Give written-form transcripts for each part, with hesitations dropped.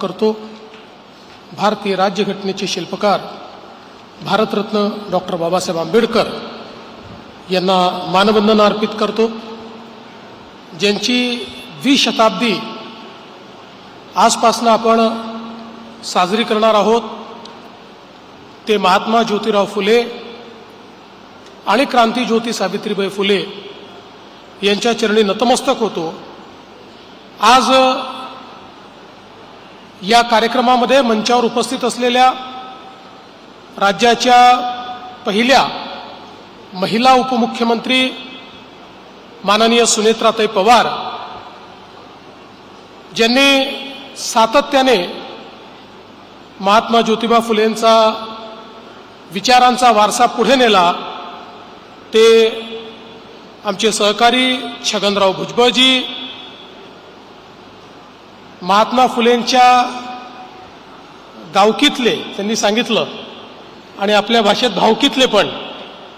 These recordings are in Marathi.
करतो। भारतीय राज्यघटनेचे शिल्पकार भारतरत्न डॉक्टर बाबासाहेब आंबेडकर यांना मानवंदना अर्पित करतो, ज्यांची 20 शताब्दी आजपासून आपण साजरी करणार आहोत। ते महात्मा ज्योतिराव फुले आणि क्रांतीज्योती सावित्रीबाई फुले यांच्या चरणी नतमस्तक होतो। आज या कार्यक्रमामध्ये मंचावर उपस्थित असलेल्या राज्याच्या पहिल्या महिला उपमुख्यमंत्री माननीय सुनेत्राताई पवार, ज्यांनी सातत्याने महात्मा ज्योतिबा फुलेंचा विचारांचा वारसा पुढे नेला, ते आमचे सहकारी छगनराव भुजबळजी, महात्मा फुलेंच्या गावकीतले त्यांनी सांगितलं आणि आपल्या भाषेत भावकीतले पण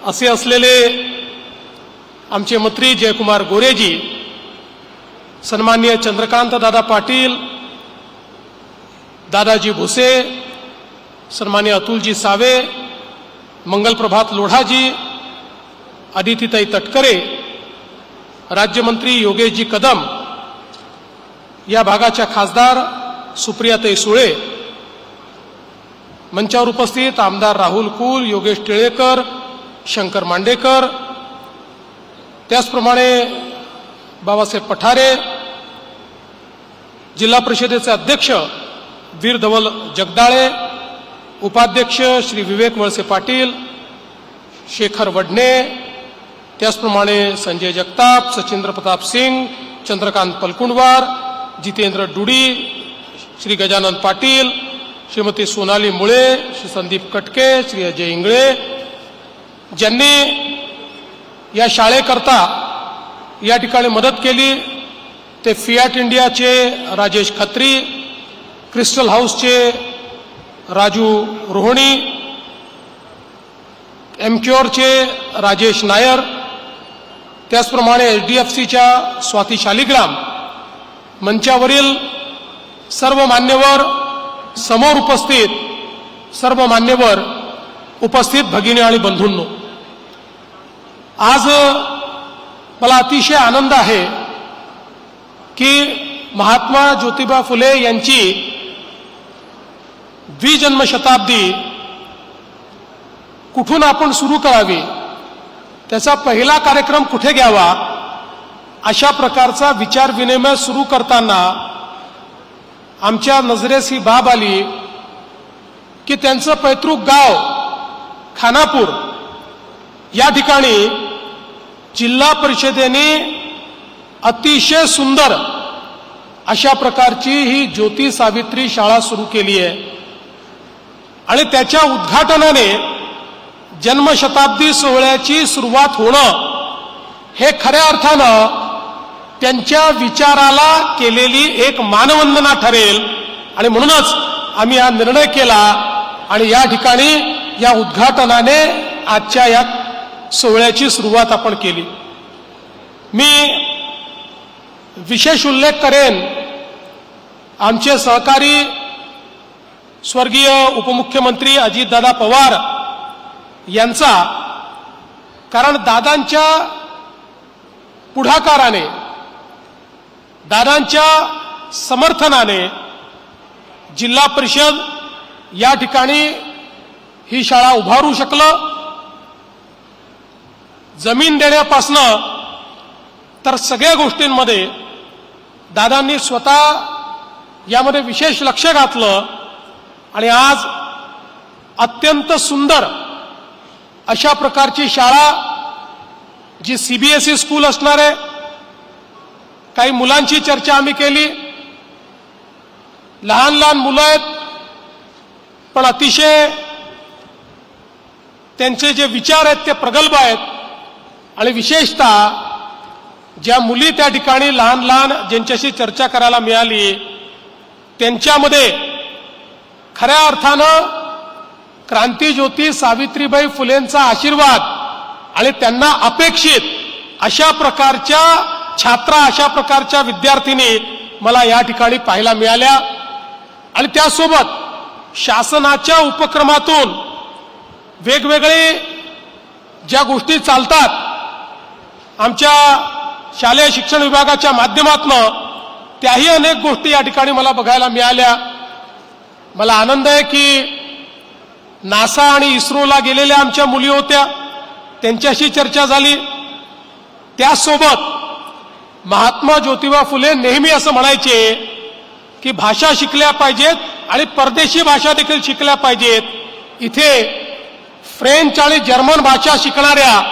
असे असलेले आमचे मंत्री जयकुमार गोरेजी, सन्माननीय चंद्रकांत दादा पाटील, दादाजी भुसे, सन्माननीय अतुलजी सावे, मंगलप्रभात लोढाजी, अदितीताई तटकरे, राज्यमंत्री योगेशजी कदम, या भागाच्या खासदार सुप्रियाताई सुळे, मंचावर उपस्थित आमदार राहुल कुल, योगेश टिळेकर, शंकर मांडेकर, त्याचप्रमाणे बाबासाहेब पठारे, जिल्हा परिषदेचे अध्यक्ष वीर धवल जगदाळे, उपाध्यक्ष श्री विवेक वळसे पाटील, शेखर वडणे, त्याचप्रमाणे संजय जगताप, सचिंद्र प्रताप सिंग, चंद्रकांत पलकुंडवार, जितेंद्र डुडी, श्री गजानन पाटील, श्रीमती सोनाली मुळे, श्री संदीप कटके, श्री अजय इंगळे, ज्यांनी या शाळेकरता या ठिकाणी मदत केली, ते फियाट इंडियाचे राजेश खत्री, क्रिस्टल हाऊसचे राजू रोहणी, एमक्युअरचे राजेश नायर, त्याचप्रमाणे एचडीएफसीच्या स्वाती शालिग्राम, मंचावरील सर्व मान्यवर, समोर उपस्थित सर्व मान्यवर, उपस्थित भगिनी आणि बंधूंनो, आज मला अतिशय आनंद आहे की महात्मा ज्योतिबा फुले यांची द्विजन्मशताब्दी कुठून आपण सुरू करावी, त्याचा पहिला कार्यक्रम कुठे घ्यावा, अशा प्रकारचा विचार विनिमय सुरू करताना आमच्या नजरेस ही बाब आली की त्यांचं पैतृक गाव खानापूर या ठिकाणी जिल्हा परिषदेने अतिशय सुंदर अशा प्रकारची ही ज्योती सावित्री शाळा सुरू केली आहे आणि त्याच्या उद्घाटनाने जन्मशताब्दी सोहळ्याची सुरुवात होणं हे खऱ्या अर्थानं त्यांच्या विचाराला केलेली एक मानवंदना ठरेल आणि म्हणूनच आम्ही हा निर्णय केला आणि या ठिकाणी या उद्घाटनाने आजच्या या सोहळ्याची सुरुवात आपण केली। मी विशेष उल्लेख करेन आमचे सहकारी स्वर्गीय उपमुख्यमंत्री अजितदादा पवार यांचा, कारण दादांच्या पुढाकाराने, दादांच्या समर्थनाने जिल्हा परिषद या ठिकाणी ही शाळा उभारू शकलं। जमीन देण्यापासनं तर सगळ्या गोष्टींमध्ये दादांनी स्वतः यामध्ये विशेष लक्ष घातलं आणि आज अत्यंत सुंदर अशा प्रकारची शाळा, जी सीबीएसई स्कूल असणार आहे, काही मुलांची चर्चा आम्ही केली, लहान लहान मुलं आहेत पण अतिशय त्यांचे जे विचार आहेत ते प्रगल्भ आहेत आणि विशेषतः ज्या मुली त्या ठिकाणी लहान लहान ज्यांच्याशी चर्चा करायला मिळाली, त्यांच्यामध्ये खऱ्या अर्थानं क्रांतीज्योती सावित्रीबाई फुलेंचा आशीर्वाद आणि त्यांना अपेक्षित अशा प्रकारच्या छात्रा, अशा प्रकारच्या विद्यार्थिनी मला या ठिकाणी पाहायला मिळाल्या। आणि त्यासोबत शासनाच्या उपक्रमातून वेगवेगळे ज्या गोष्टी चालतात आमच्या शालेय शिक्षण विभागाच्या माध्यमातून, त्याही अनेक गोष्टी या ठिकाणी मला बघायला मिळाल्या. मला आनंद आहे की नासा आणि इस्रोला गेलेल्या आमच्या मुली होत्या, त्यांच्याशी चर्चा झाली. त्यासोबत महात्मा ज्योतिबा फुले नेहमी असं म्हणायचे की भाषा शिकल्या पाहिजेत आणि परदेशी भाषा देखील शिकल्या पाहिजेत. इथे फ्रेंच आणि जर्मन भाषा शिकणाऱ्या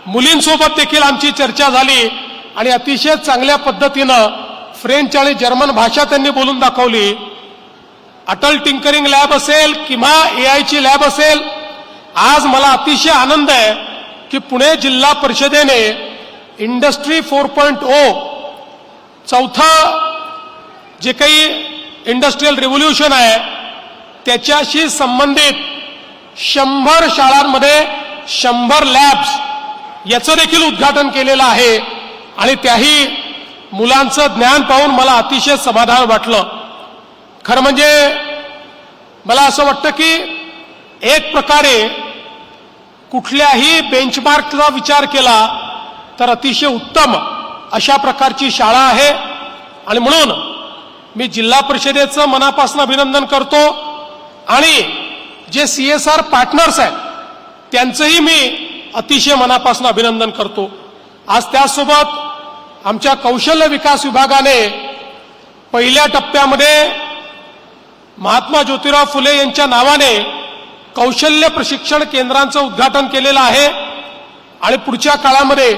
मुलींसोबत देखील आमची चर्चा झाली आणि अतिशय चांगल्या पद्धतीनं फ्रेंच आणि जर्मन भाषा त्यांनी बोलून दाखवली. अटल टिंकरिंग लॅब असेल किंवा AI ची लॅब असेल, आज मला अतिशय आनंद आहे की पुणे जिल्हा परिषदेने इंडस्ट्री 4.0 चौथं जे काही इंडस्ट्रियल रिव्होल्यूशन आहे त्याच्याशी संबंधित 100 शाळांमध्ये 100 लॅब्स याचं देखील उद्घाटन केलेलं आहे आणि त्याही मुलांचं ज्ञान पाहून मला अतिशय समाधान वाटलं. खरं म्हणजे मला असं वाटतं की एक प्रकारे कुठल्याही बेंचमार्कचा विचार केला तर अतिशय उत्तम अशा प्रकारची शाळा आहे आणि म्हणून मी जिल्हा परिषदेचं मनापासून अभिनंदन करतो आणि जे CSR पार्टनर्स आहेत त्यांचंही मी अतिशय मनापासून अभिनंदन करतो. आज त्यासोबत आमच्या कौशल्य विकास विभागाने पहिल्या टप्प्यामध्ये महात्मा ज्योतिराव फुले यांच्या नावाने कौशल्य प्रशिक्षण केंद्रांचं उद्घाटन केलेलं आहे आणि पुढच्या काळामध्ये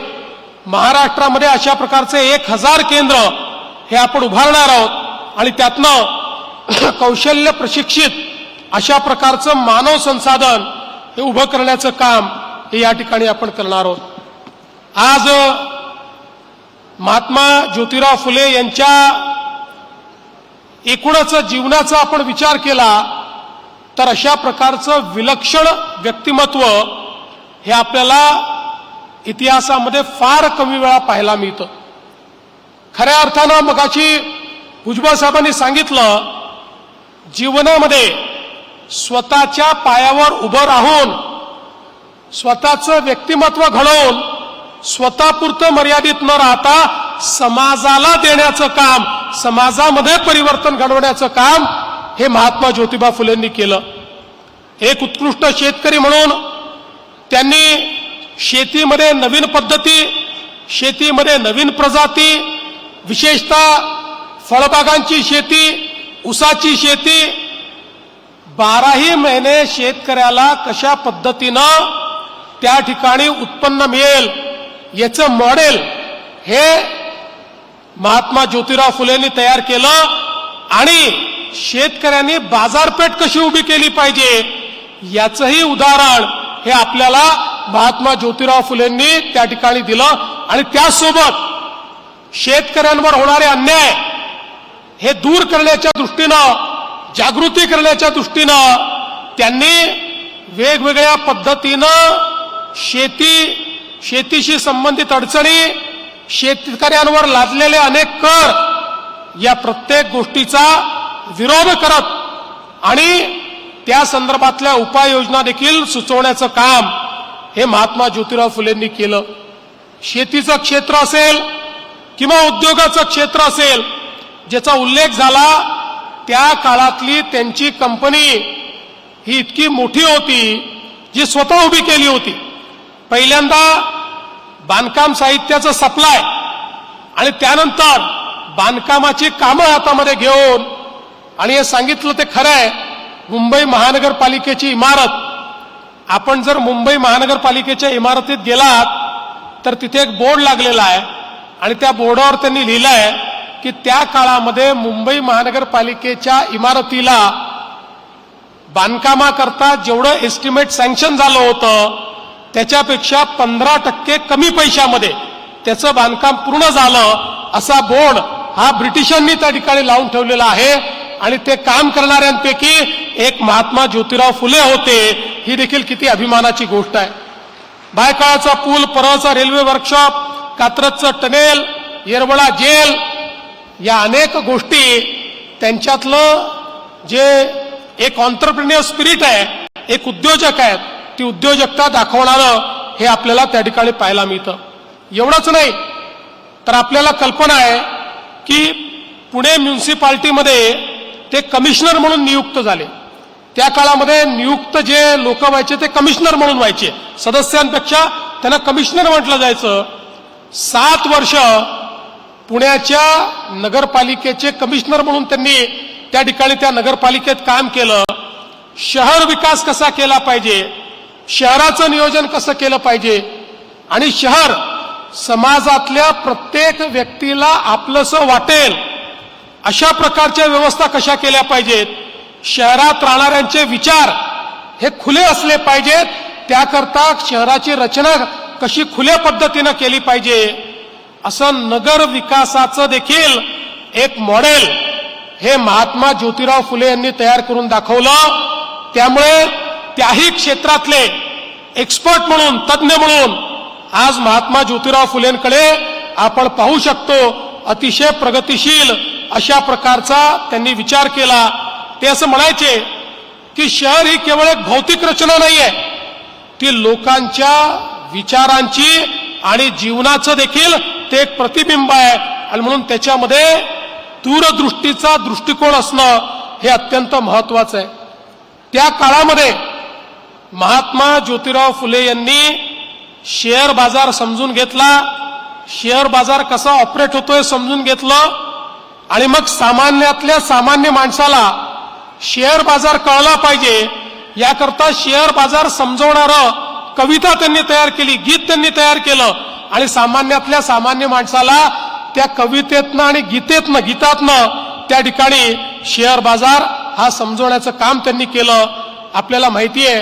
महाराष्ट्रामध्ये अशा प्रकारचे 1000 केंद्र हे आपण उभारणार आहोत आणि त्यातनं कौशल्य प्रशिक्षित अशा प्रकारचं मानव संसाधन हे उभं करण्याचं काम हे या ठिकाणी आपण करणार आहोत. आज महात्मा ज्योतिराव फुले यांच्या एकूणच जीवनाचा आपण विचार केला तर अशा प्रकारचं विलक्षण व्यक्तिमत्व हे आपल्याला इतिहासामध्ये फार कमी वेळा पाहायला मिळतं. खऱ्या अर्थानं मगाशी भुजबळ साहेबांनी सांगितलं, जीवनामध्ये स्वतःच्या पायावर उभं राहून स्वतःचं व्यक्तिमत्व घडवून स्वतःपुरतं मर्यादित न राहता समाजाला देण्याचं काम, समाजामध्ये परिवर्तन घडवण्याचं काम हे महात्मा ज्योतिबा फुलेंनी केलं. एक उत्कृष्ट शेतकरी म्हणून त्यांनी शेतीमध्ये नवीन पद्धती, शेतीमध्ये नवीन प्रजाती, विशेषतः फळबागांची शेती, ऊसाची शेती, 12ही महिने शेतकऱ्याला कशा पद्धतीनं त्या ठिकाणी उत्पन्न मिळेल याचं मॉडेल हे महात्मा ज्योतिराव फुलेंनी तयार केलं आणि शेतकऱ्यांनी बाजारपेठ कशी उभी केली पाहिजे याचंही उदाहरण हे आपल्याला महात्मा ज्योतिराव फुलेंनी त्या ठिकाणी दिलं. आणि त्यासोबत शेतकऱ्यांवर होणारे अन्याय हे दूर करण्याच्या दृष्टीनं, जागृती करण्याच्या दृष्टीनं त्यांनी वेगवेगळ्या पद्धतीनं शेतीशी संबंधित अडचणी, शेतकऱ्यांवर लादलेले अनेक कर या प्रत्येक गोष्टीचा विरोध करत आणि त्या संदर्भातल्या उपाययोजना देखील सुचवण्याचं काम हे महात्मा ज्योतिराव फुलेंनी केलं. शेतीचं क्षेत्र असेल किंवा उद्योगाचं क्षेत्र असेल, ज्याचा उल्लेख झाला त्या काळातली त्यांची कंपनी ही इतकी मोठी होती जी स्वतः उभी केली होती. पहिल्यांदा बांधकाम साहित्याचं सप्लाय आणि त्यानंतर बांधकामाची कामं हातामध्ये घेऊन, आणि हे सांगितलं ते खरं आहे, मुंबई महानगरपालिकेची इमारत, आपण जर मुंबई महानगरपालिकेच्या इमारतीत गेलात तर तिथे एक बोर्ड लागलेला आहे आणि त्या बोर्डावर त्यांनी लिहिलं आहे की त्या काळामध्ये मुंबई महानगरपालिकेच्या इमारतीला बांधकामाकरता जेवढं एस्टिमेट सँक्शन झालं होतं त्याच्यापेक्षा 15% कमी पैशामध्ये त्याचं बांधकाम पूर्ण झालं, असा बोर्ड हा ब्रिटिशांनी त्या ठिकाणी लावून ठेवलेला आहे. आणि ते काम करणाऱ्यांपैकी एक महात्मा ज्योतिराव फुले होते. ही देखील किती अभिमानाची गोष्ट आहे. भायखळाचा पूल, परळचा रेल्वे वर्कशॉप, कात्रजचं टनेल, येरवडा जेल, या अनेक गोष्टी त्यांच्यातलं जे एक ऑन्टरप्रिन्युअर स्पिरिट आहे, एक उद्योजक आहेत, ती उद्योजकता दाखवणारं हे आपल्याला त्या ठिकाणी पाहायला मिळतं. एवढंच नाही तर आपल्याला कल्पना आहे की पुणे म्युन्सिपाल्टीमध्ये ते कमिशनर म्हणून नियुक्त झाले. त्या काळामध्ये नियुक्त जे लोक व्हायचे ते कमिशनर म्हणून व्हायचे, सदस्यांपेक्षा त्यांना कमिशनर म्हटलं जायचं. 7 वर्ष पुण्याच्या नगरपालिकेचे कमिशनर म्हणून त्यांनी त्या ठिकाणी त्या नगरपालिकेत काम केलं. शहर विकास कसा केला पाहिजे, शहराचं नियोजन कसं केलं पाहिजे आणि शहर समाजातल्या प्रत्येक व्यक्तीला आपलंसं वाटेल अशा प्रकारच्या व्यवस्था कशा केल्या पाहिजेत, शहरात राहणाऱ्यांचे विचार हे खुले असले पाहिजेत, त्याकरता शहराची रचना कशी खुल्या पद्धतीनं केली पाहिजे, असं नगर विकासाचं देखील एक मॉडेल हे महात्मा ज्योतिराव फुले यांनी तयार करून दाखवलं. त्यामुळे त्याही क्षेत्रातले एक्सपर्ट म्हणून, तज्ज्ञ म्हणून आज महात्मा ज्योतिराव फुलेंकडे आपण पाहू शकतो. अतिशय प्रगतिशील अशा प्रकारचा त्यांनी विचार केला. ते असं म्हणायचे की शहर ही केवळ एक भौतिक रचना नाहीये, ती लोकांच्या विचारांची आणि जीवनाचं देखील ते एक प्रतिबिंब आहे आणि म्हणून त्याच्यामध्ये दूरदृष्टीचा दृष्टिकोन असणं हे अत्यंत महत्वाचं आहे. त्या काळामध्ये महात्मा ज्योतिराव फुले यांनी शेअर बाजार समजून घेतला, शेअर बाजार कसा ऑपरेट होतोय समजून घेतलं आणि मग सामान्यातल्या सामान्य माणसाला शेअर बाजार कळला पाहिजे याकरता शेअर बाजार समजवणारं कविता त्यांनी तयार केली, गीत त्यांनी तयार केलं आणि सामान्यातल्या सामान्य माणसाला त्या कवितेतनं आणि गीतातनं त्या ठिकाणी शेअर बाजार हा समजवण्याचं काम त्यांनी केलं. आपल्याला माहिती आहे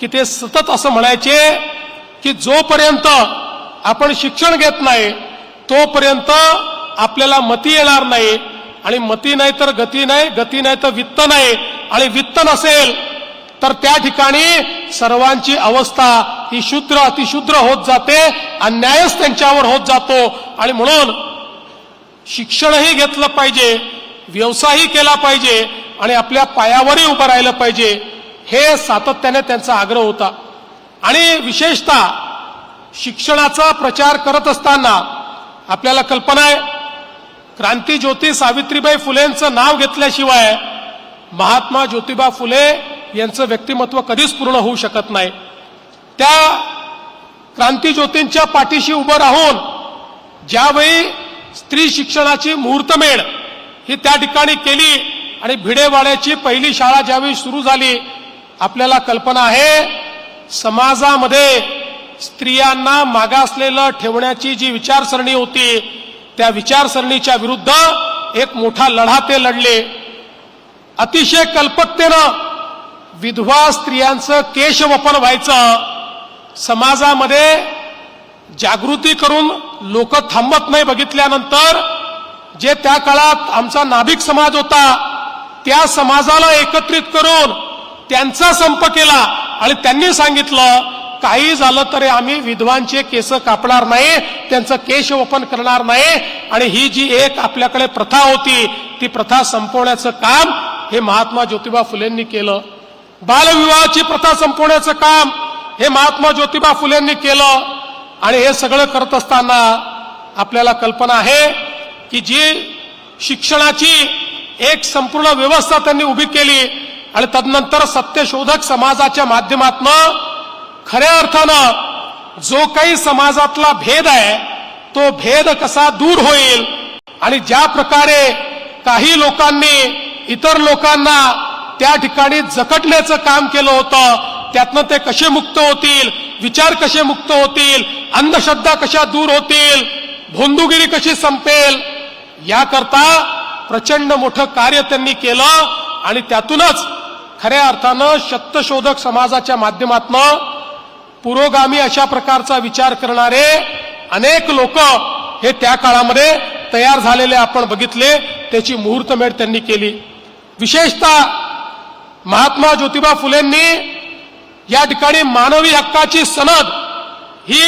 की ते सतत असं म्हणायचे की जोपर्यंत आपण शिक्षण घेत नाही तोपर्यंत आपल्याला मती येणार नाही आणि मती नाही तर गती नाही, गती नाही तर वित्त नाही आणि वित्त नसेल तर त्या ठिकाणी सर्वांची अवस्था ही शूद्र अतिशूद्र होत जाते, अन्यायच त्यांच्यावर होत जातो. आणि म्हणून शिक्षणही घेतलं पाहिजे, व्यवसायही केला पाहिजे आणि आपल्या पायावरही उभं राहिलं पाहिजे, हे सातत्याने त्यांचा आग्रह होता. आणि विशेषतः शिक्षणाचा प्रचार करत असताना आपल्याला कल्पना आहे क्रांतीज्योती सावित्रीबाई फुलेंचं नाव घेतल्याशिवाय महात्मा ज्योतिबा फुले यांचं व्यक्तिमत्व कधीच पूर्ण होऊ शकत नाही. त्या क्रांतीज्योतींच्या पाठीशी उभं राहून ज्यावेळी स्त्री शिक्षणाची मुहूर्तमेढ ही त्या ठिकाणी केली आणि भिडेवाड्याची पहिली शाळा ज्यावेळी सुरू झाली, आपल्याला कल्पना आहे समाजामध्ये स्त्रियांना मागासलेलं ठेवण्याची जी विचारसरणी होती त्या विचारसरणीच्या विरुद्ध एक मोठा लढा ते लढले. अतिशय कल्पकतेनं विधवा स्त्रियांचं केशवपन व्हायचं, समाजामध्ये जागृती करून लोक थांबत नाही. बघितल्यानंतर जे त्या काळात आमचा नाभिक समाज होता त्या समाजाला एकत्रित करून त्यांचा संप केला आणि त्यांनी सांगितलं काही झालं तरी आम्ही विधवांचे केस कापणार नाही, त्यांचं केशवपन करणार नाही आणि ही जी एक आपल्याकडे प्रथा होती ती प्रथा संपवण्याचं काम हे महात्मा ज्योतिबा फुलेंनी केलं. बालविवाहाची प्रथा संपवण्याचं काम हे महात्मा ज्योतिबा फुलेंनी केलं. आणि हे सगळं करत असताना आपल्याला कल्पना आहे की जी शिक्षणाची एक संपूर्ण व्यवस्था त्यांनी उभी केली आणि तदनंतर सत्यशोधक समाजाच्या माध्यमातून खऱ्या अर्थानं जो काही समाजातला भेद आहे तो भेद कसा दूर होईल आणि ज्या प्रकारे काही लोकांनी इतर लोकांना त्या ठिकाणी जखडण्याचं काम केलं होतं त्यातनं ते कसे मुक्त होतील, विचार कसे मुक्त होतील, अंधश्रद्धा कशा दूर होतील, भोंदूगिरी कशी संपेल, याकरता प्रचंड मोठं कार्य त्यांनी केलं. आणि त्यातूनच खऱ्या अर्थानं सत्यशोधक समाजाच्या माध्यमातून पुरोगामी अशा प्रकारचा विचार करणारे अनेक लोक हे त्या काळामध्ये तयार झालेले आपण बघितले. त्याची मुहूर्तमेढ त्यांनी केली. विशेषतः महात्मा ज्योतिबा फुलेंनी या ठिकाणी मानवी हक्काची सनद ही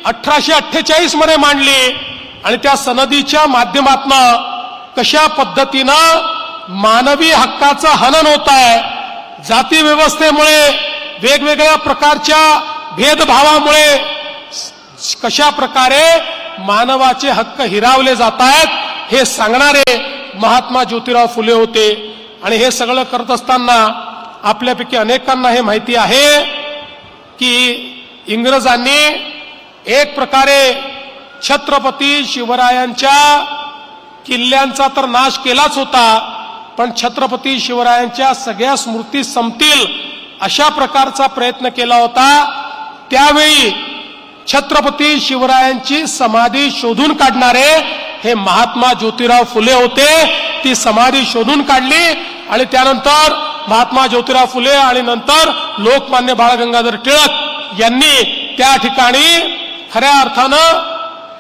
1848 मध्ये मांडली आणि त्या सनदीच्या माध्यमातून कशा पद्धतीनं मानवी हक्काचं हनन होत आहे. जाती व्यवस्थेमुळे, वेगवेगळ्या प्रकारच्या भेदभावामुळे कशा प्रकारे मानवाचे हक्क हिरावले जात आहेत हे सांगणारे महात्मा ज्योतिराव फुले होते. आणि हे सगळं करत असताना आपल्यापैकी अनेकांना हे माहिती आहे की इंग्रजांनी एक प्रकारे छत्रपती शिवरायांच्या किल्ल्यांचा तर नाश केलाच होता, पण छत्रपती शिवरायांच्या सगळ्या स्मृती संपतील अशा प्रकारचा प्रयत्न केला होता. त्यावेळी छत्रपती शिवरायांची समाधी शोधून काढणारे हे महात्मा ज्योतिराव फुले होते. ती समाधी शोधून काढली आणि त्यानंतर महात्मा ज्योतिराव फुले आणि नंतर लोकमान्य बाळ गंगाधर टिळक यांनी त्या ठिकाणी खऱ्या अर्थानं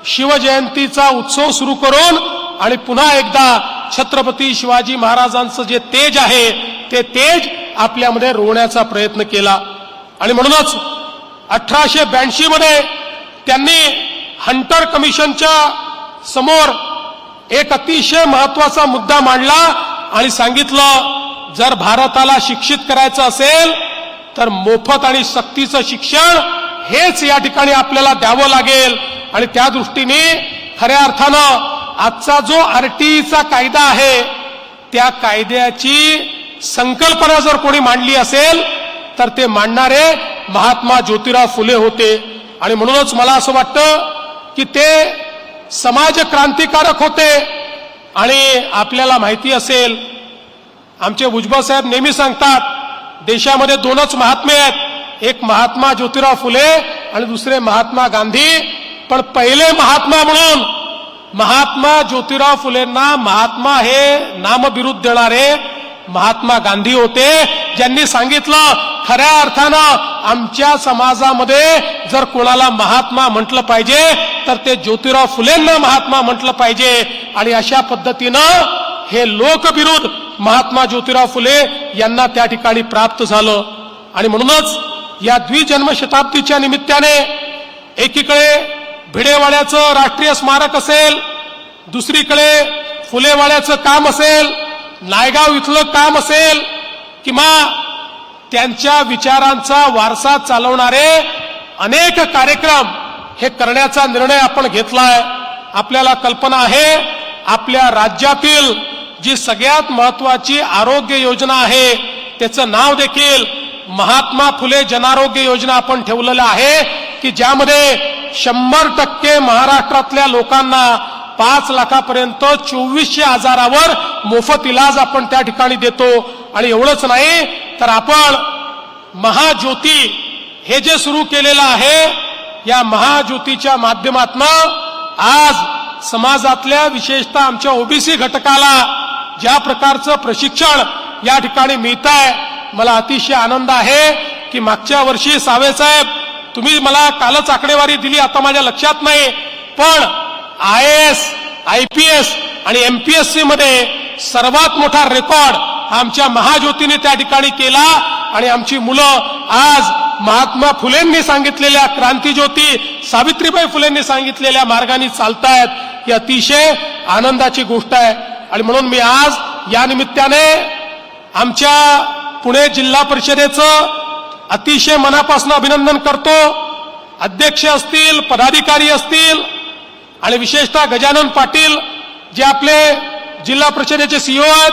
शिवजयंतीचा उत्सव सुरू करून आणि पुन्हा एकदा छत्रपती शिवाजी महाराजांचं जे तेज आहे ते तेज आपल्यामध्ये रोवण्याचा प्रयत्न केला. आणि म्हणूनच 1882 मध्ये त्यांनी हंटर कमिशनच्या समोर एक अतिशय महत्वाचा मुद्दा मांडला आणि सांगितलं, जर भारताला शिक्षित करायचं असेल तर मोफत आणि सक्तीचं शिक्षण हेच या ठिकाणी आपल्याला द्यावं लागेल. आणि त्या दृष्टीने खऱ्या अर्थानं आजचा जो RTIचा कायदा आहे त्या कायद्याची संकल्पना जर कोणी मांडली असेल तर ते मांडणारे महात्मा ज्योतिराव फुले होते. आणि म्हणूनच मला असं वाटतं की ते समाज क्रांतिकारक होते. आणि आपल्याला माहिती असेल, आमचे भुजबळ साहेब नेहमी सांगतात, देशामध्ये दोनच महात्मे आहेत, एक महात्मा ज्योतिराव फुले आणि दुसरे महात्मा गांधी. पण पहिले महात्मा म्हणून महात्मा ज्योतिराव फुलेंना महात्मा हे नामबिरुद देणारे महात्मा गांधी होते, ज्यांनी सांगितलं खऱ्या अर्थानं आमच्या समाजामध्ये जर कोणाला महात्मा म्हटलं पाहिजे तर ते ज्योतिराव फुलेंना महात्मा म्हटलं पाहिजे. आणि अशा पद्धतीनं हे लोकबिरुद महात्मा ज्योतिराव फुले यांना त्या ठिकाणी प्राप्त झालं. आणि म्हणूनच या द्विजन्मशताब्दीच्या निमित्ताने एकीकडे भिडेवाड्याचं राष्ट्रीय स्मारक असेल, दुसरीकडे फुलेवाड्याचं काम असेल, नायगाव इथलं काम असेल, किंवा त्यांच्या विचारांचा वारसा चालवणारे अनेक कार्यक्रम हे करण्याचा निर्णय आपण घेतलाय. आपल्याला कल्पना आहे, आपल्या राज्यातील जी सगळ्यात महत्वाची आरोग्य योजना आहे त्याचं नाव देखील महात्मा फुले जनारोग्य योजना आपण ठेवलेलं आहे, की ज्यामध्ये 100% महाराष्ट्रातल्या लोकांना 5 लाखापर्यंत 24,000 मोफत इलाज आपण त्या ठिकाणी देतो. आणि एवढंच नाही तर आपण महाज्योती हे जे सुरू केलेलं आहे, या महाज्योतीच्या माध्यमातून आज समाजातल्या विशेषतः आमच्या ओबीसी घटकाला ज्या प्रकारचं प्रशिक्षण या ठिकाणी मिळत आहे, मला अतिशय आनंद आहे की मागच्या वर्षी सावे साहेब तुम्ही मला कालच आकडेवारी दिली, आता माझ्या लक्षात नाही, पण IAS, IPS आणि MPSC मध्ये सर्वात मोठा रेकॉर्ड आमच्या महाज्योतीने त्या ठिकाणी केला. आणि आमची मुलं आज महात्मा फुलेंनी सांगितलेल्या क्रांतिज्योती सावित्रीबाई फुलेंनी सांगितलेल्या मार्गाने चालतायत, ही अतिशय आनंदाची गोष्ट आहे. आणि म्हणून मी आज या निमित्ताने आमच्या पुणे जिल्हा परिषदेचं अतिशय मनापासून अभिनंदन करतो. अध्यक्ष असतील, पदाधिकारी असतील आणि विशेषतः गजानन पाटील जे आपले जिल्हा परिषदेचे CEO आहेत,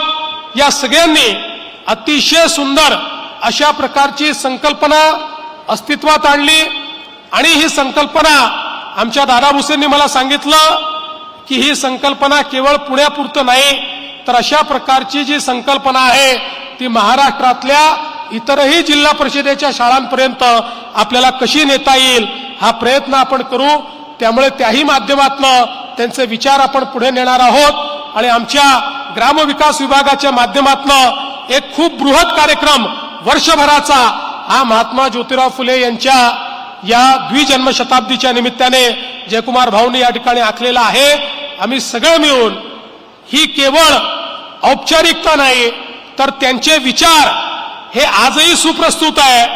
या सगळ्यांनी अतिशय सुंदर अशा प्रकारची संकल्पना अस्तित्वात आणली. आणि ही संकल्पना आमच्या दादा भुसेंनी मला सांगितलं की ही संकल्पना केवळ पुण्यापुरतं नाही, तर अशा प्रकारची जी संकल्पना आहे ती महाराष्ट्रातल्या इतरही जिल्हा परिषदेच्या शाळांपर्यंत आपल्याला कशी नेता येईल हा प्रयत्न आपण करू. त्यामुळे त्याही माध्यमातून त्यांचे विचार आपण पुढे नेणार आहोत. आणि आमच्या ग्रामविकास विभागाच्या माध्यमातून एक खूप बृहत कार्यक्रम वर्षभराचा हा महात्मा ज्योतिराव फुले यांच्या या द्विजन्मशताब्दीच्या निमित्ताने जयकुमार भाऊंनी या ठिकाणी आखलेला आहे. आम्ही सगळे मिळून ही केवळ औपचारिकता नाही तर त्यांचे विचार हे आजही सुप्रस्तुत आहे.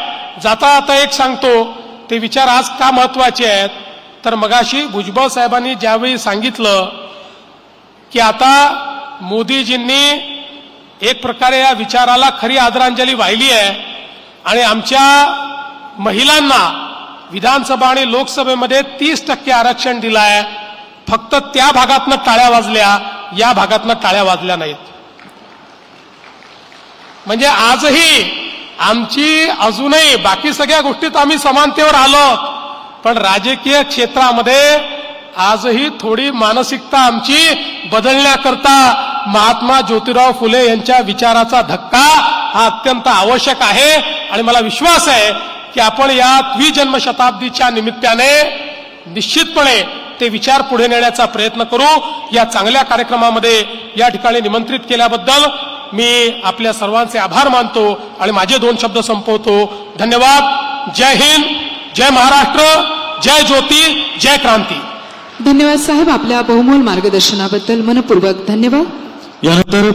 जाता आता एक सांगतो, ते विचार आज का महत्वाचे आहेत तर मगाशी भुजबळ साहेबांनी ज्यावेळी सांगितलं की आता मोदीजींनी एक प्रकारे या विचाराला खरी आदरांजली वाहिली आहे आणि आमच्या महिलांना विधानसभा आणि लोकसभेमध्ये 30% आरक्षण दिलं आहे. फक्त त्या भागातनं टाळ्या वाजल्या, या भागातनं टाळ्या वाजल्या नाहीत. म्हणजे आजही आमची अजूनही बाकी सगळ्या गोष्टीत आम्ही समानतेवर आलो, पण राजकीय क्षेत्रामध्ये आजही थोडी मानसिकता आमची बदलण्याकरता महात्मा ज्योतिराव फुले यांच्या विचाराचा धक्का हा अत्यंत आवश्यक आहे. आणि मला विश्वास आहे की आपण या द्विजन्मशताब्दीच्या निमित्ताने निश्चितपणे ते विचार पुढे नेण्याचा प्रयत्न करू. या चांगल्या कार्यक्रमामध्ये या ठिकाणी निमंत्रित केल्याबद्दल मी आपल्या सर्वांचे आभार मानतो आणि माझे 2 शब्द संपवतो. धन्यवाद. जय हिंद, जय महाराष्ट्र, जय ज्योती, जय क्रांती. धन्यवाद साहेब, आपल्या बहुमोल मार्गदर्शनाबद्दल मनपूर्वक धन्यवाद. यानंतर